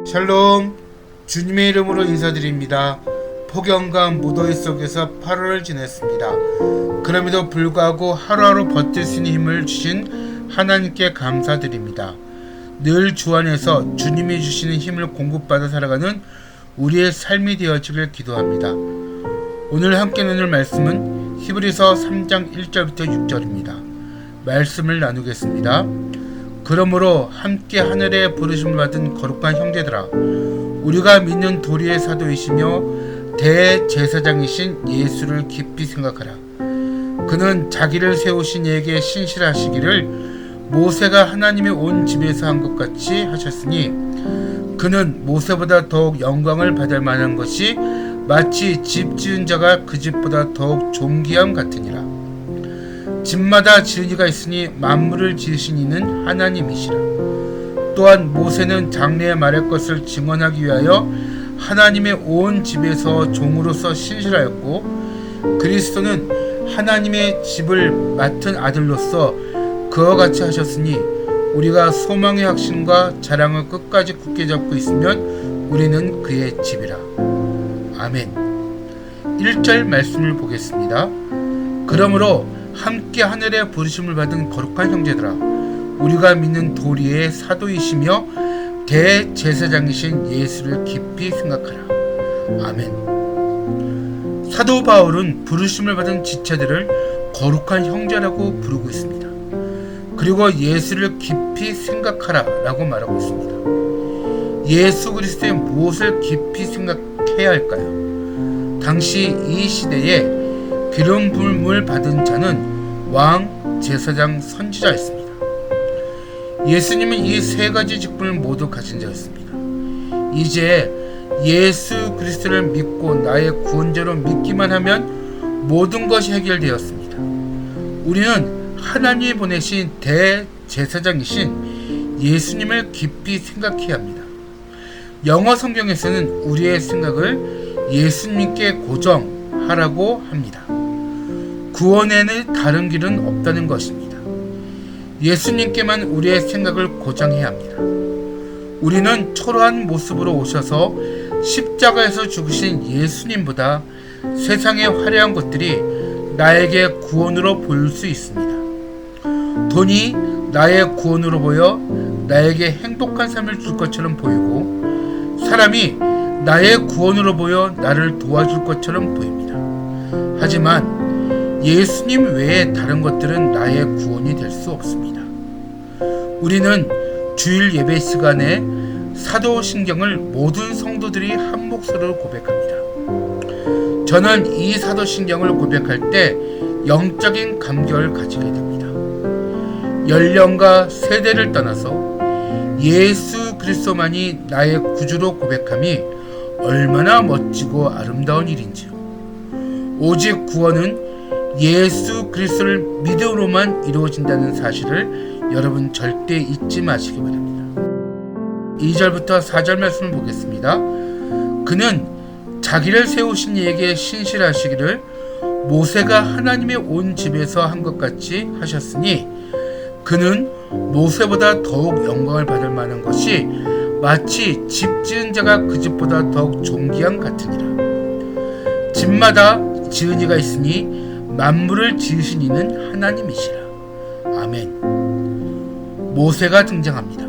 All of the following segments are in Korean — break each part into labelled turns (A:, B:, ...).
A: 샬롬, 주님의 이름으로 인사드립니다. 폭염과 무더위 속에서 8월을 지냈습니다. 그럼에도 불구하고 하루하루 버틸 수 있는 힘을 주신 하나님께 감사드립니다. 늘 주 안에서 주님이 주시는 힘을 공급받아 살아가는 우리의 삶이 되어지길 기도합니다. 오늘 함께 나눌 말씀은 히브리서 3장 1절부터 6절입니다. 말씀을 나누겠습니다. 그러므로 함께 하늘에 부르심을 받은 거룩한 형제들아, 우리가 믿는 도리의 사도이시며 대제사장이신 예수를 깊이 생각하라. 그는 자기를 세우신 이에게 신실하시기를 모세가 하나님의 온 집에서 한 것 같이 하셨으니, 그는 모세보다 더욱 영광을 받을 만한 것이 마치 집 지은 자가 그 집보다 더욱 존귀함 같으니라. 집마다 지은 이가 있으니 만물을 지으신 이는 하나님이시라. 또한 모세는 장래에 말할 것을 증언하기 위하여 하나님의 온 집에서 종으로서 신실하였고, 그리스도는 하나님의 집을 맡은 아들로서 그와 같이 하셨으니, 우리가 소망의 확신과 자랑을 끝까지 굳게 잡고 있으면 우리는 그의 집이라. 아멘. 1절 말씀을 보겠습니다. 그러므로 함께 하늘에 부르심을 받은 거룩한 형제들아, 우리가 믿는 도리의 사도이시며 대제사장이신 예수를 깊이 생각하라. 아멘. 사도 바울은 부르심을 받은 지체들을 거룩한 형제라고 부르고 있습니다. 그리고 예수를 깊이 생각하라 라고 말하고 있습니다. 예수 그리스도의 무엇을 깊이 생각해야 할까요? 당시 이 시대에 기름 부음을 받은 자는 왕, 제사장, 선지자였습니다. 예수님은 이 세 가지 직분을 모두 가진 자였습니다. 이제 예수 그리스도를 믿고 나의 구원자로 믿기만 하면 모든 것이 해결되었습니다. 우리는 하나님이 보내신 대제사장이신 예수님을 깊이 생각해야 합니다. 영어 성경에서는 우리의 생각을 예수님께 고정하라고 합니다. 구원에는 다른 길은 없다는 것입니다. 예수님께만 우리의 생각을 고정해야 합니다. 우리는 초라한 모습으로 오셔서 십자가에서 죽으신 예수님보다 세상의 화려한 것들이 나에게 구원으로 보일 수 있습니다. 돈이 나의 구원으로 보여 나에게 행복한 삶을 줄 것처럼 보이고, 사람이 나의 구원으로 보여 나를 도와줄 것처럼 보입니다. 하지만 예수님 외에 다른 것들은 나의 구원이 될 수 없습니다. 우리는 주일 예배 시간에 사도신경을 모든 성도들이 한 목소리로 고백합니다. 저는 이 사도신경을 고백할 때 영적인 감격을 가지게 됩니다. 연령과 세대를 떠나서 예수 그리스도만이 나의 구주로 고백함이 얼마나 멋지고 아름다운 일인지요. 오직 구원은 예수 그리스도를 믿음으로만 이루어진다는 사실을 여러분 절대 잊지 마시기 바랍니다. 2절부터 4절 말씀을 보겠습니다. 그는 자기를 세우신 이에게 신실하시기를 모세가 하나님의 온 집에서 한 것 같이 하셨으니, 그는 모세보다 더욱 영광을 받을 만한 것이 마치 집 지은 자가 그 집보다 더욱 존귀함 같으니라. 집마다 지은 이가 있으니 만물을 지으신 이는 하나님이시라. 아멘. 모세가 등장합니다.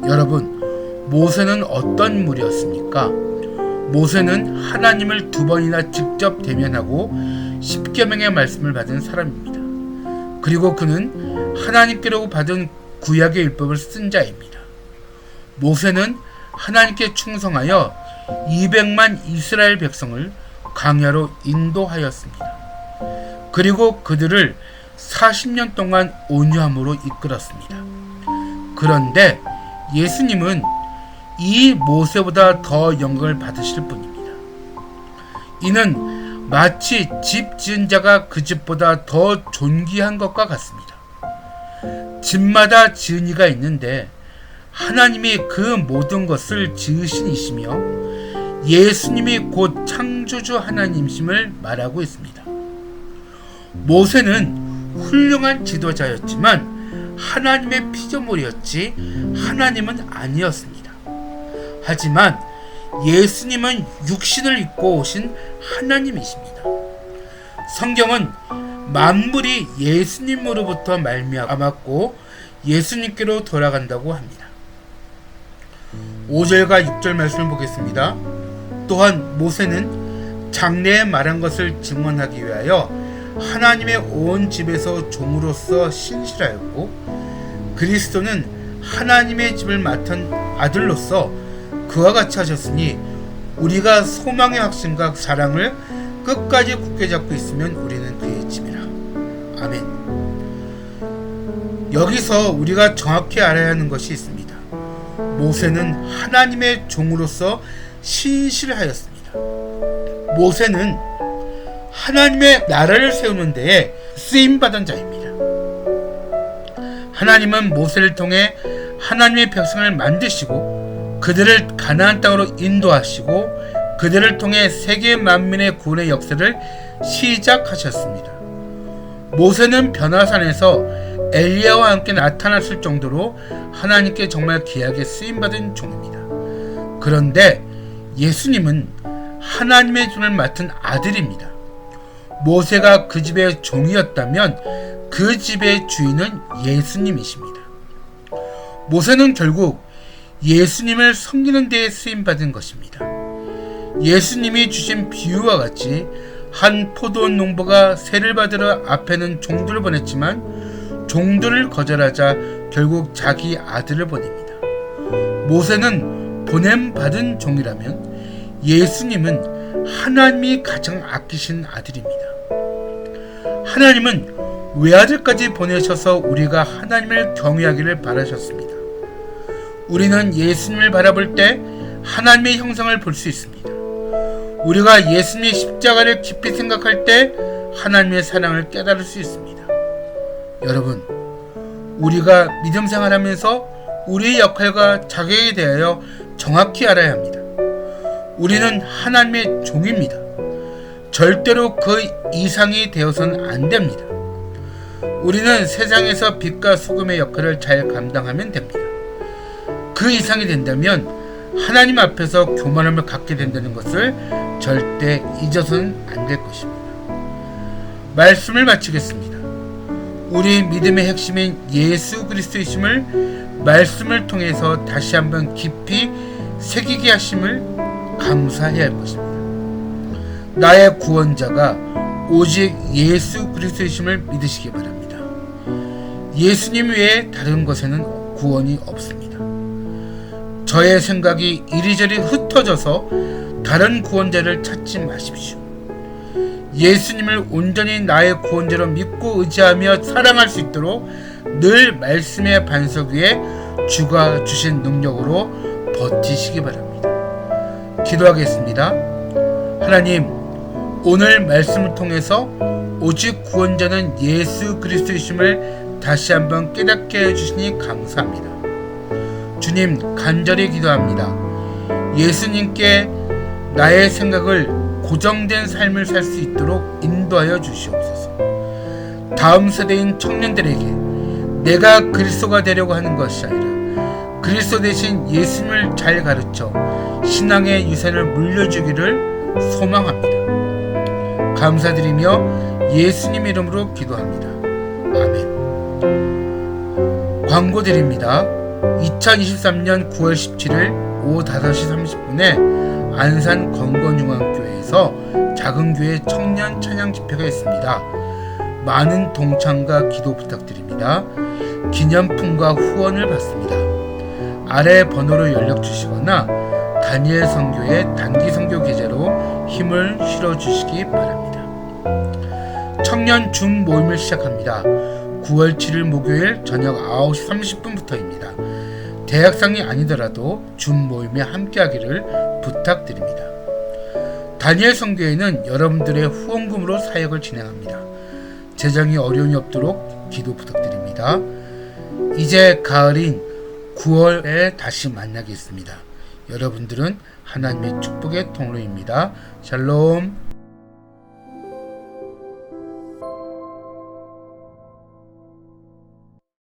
A: 여러분, 모세는 어떤 인물이었습니까? 모세는 하나님을 2번이나 직접 대면하고 십계명의 말씀을 받은 사람입니다. 그리고 그는 하나님께로 받은 구약의 율법을 쓴 자입니다. 모세는 하나님께 충성하여 200만 이스라엘 백성을 광야로 인도하였습니다. 그리고 그들을 40년 동안 온유함으로 이끌었습니다. 그런데 예수님은 이 모세보다 더 영광을 받으실 분입니다. 이는 마치 집 지은 자가 그 집보다 더 존귀한 것과 같습니다. 집마다 지은 이가 있는데 하나님이 그 모든 것을 지으신 이시며 예수님이 곧 창조주 하나님이심을 말하고 있습니다. 모세는 훌륭한 지도자였지만 하나님의 피조물이었지 하나님은 아니었습니다. 하지만 예수님은 육신을 입고 오신 하나님이십니다. 성경은 만물이 예수님으로부터 말미암았고 예수님께로 돌아간다고 합니다. 5절과 6절 말씀을 보겠습니다. 또한 모세는 장래에 말한 것을 증언하기 위하여 하나님의 온 집에서 종으로서 신실하였고 그리스도는 하나님의 집을 맡은 아들로서 그와 같이 하셨으니 우리가 소망의 확신과 사랑을 끝까지 굳게 잡고 있으면 우리는 그의 집이라. 아멘. 여기서 우리가 정확히 알아야 하는 것이 있습니다. 모세는 하나님의 종으로서 신실하였습니다. 모세는 하나님의 나라를 세우는 데에 쓰임받은 자입니다. 하나님은 모세를 통해 하나님의 백성을 만드시고 그들을 가나안 땅으로 인도하시고 그들을 통해 세계 만민의 구원의 역사를 시작하셨습니다. 모세는 변화산에서 엘리야와 함께 나타났을 정도로 하나님께 정말 귀하게 쓰임받은 종입니다. 그런데 예수님은 하나님의 집을 맡은 아들입니다. 모세가 그 집의 종이었다면 그 집의 주인은 예수님이십니다. 모세는 결국 예수님을 섬기는 데에 쓰임받은 것입니다. 예수님이 주신 비유와 같이 한 포도원 농부가 세를 받으러 앞에는 종들을 보냈지만 종들을 거절하자 결국 자기 아들을 보냅니다. 모세는 보냄받은 종이라면 예수님은 하나님이 가장 아끼신 아들입니다. 하나님은 외아들까지 보내셔서 우리가 하나님을 경외하기를 바라셨습니다. 우리는 예수님을 바라볼 때 하나님의 형상을 볼 수 있습니다. 우리가 예수님의 십자가를 깊이 생각할 때 하나님의 사랑을 깨달을 수 있습니다. 여러분, 우리가 믿음 생활하면서 우리의 역할과 자격에 대하여 정확히 알아야 합니다. 우리는 하나님의 종입니다. 절대로 그 이상이 되어서는 안 됩니다. 우리는 세상에서 빛과 소금의 역할을 잘 감당하면 됩니다. 그 이상이 된다면 하나님 앞에서 교만함을 갖게 된다는 것을 절대 잊어서는 안 될 것입니다. 말씀을 마치겠습니다. 우리 믿음의 핵심인 예수 그리스도이심을 말씀을 통해서 다시 한번 깊이 새기게 하심을 감사해야 할 것입니다. 나의 구원자가 오직 예수 그리스도이심을 믿으시기 바랍니다. 예수님 외에 다른 것에는 구원이 없습니다. 저의 생각이 이리저리 흩어져서 다른 구원자를 찾지 마십시오. 예수님을 온전히 나의 구원자로 믿고 의지하며 사랑할 수 있도록 늘 말씀의 반석 위에 주가 주신 능력으로 버티시기 바랍니다. 기도하겠습니다. 하나님, 오늘 말씀을 통해서 오직 구원자는 예수 그리스도이심을 다시 한번 깨닫게 해주시니 감사합니다. 주님, 간절히 기도합니다. 예수님께 나의 생각을 고정된 삶을 살 수 있도록 인도하여 주시옵소서. 다음 세대인 청년들에게 내가 그리스도가 되려고 하는 것이 아니라 그리스도 대신 예수님을 잘 가르쳐 신앙의 유산을 물려주기를 소망합니다. 감사드리며 예수님 이름으로 기도합니다. 아멘. 광고 드립니다. 2023년 9월 17일 오후 5시 30분에 안산 건건중앙교회에서 작은교회 청년 찬양 집회가 있습니다. 많은 동참과 기도 부탁드립니다. 기념품과 후원을 받습니다. 아래 번호로 연락 주시거나 다니엘 선교의 단기 선교 계좌로 힘을 실어주시기 바랍니다. 청년 줌 모임을 시작합니다. 9월 7일 목요일 저녁 9시 30분부터입니다. 대학생이 아니더라도 줌 모임에 함께하기를 부탁드립니다. 다니엘 선교회는 여러분들의 후원금으로 사역을 진행합니다. 재정이 어려움이 없도록 기도 부탁드립니다. 이제 가을인 9월에 다시 만나겠습니다. 여러분들은 하나님의 축복의 통로입니다. 샬롬.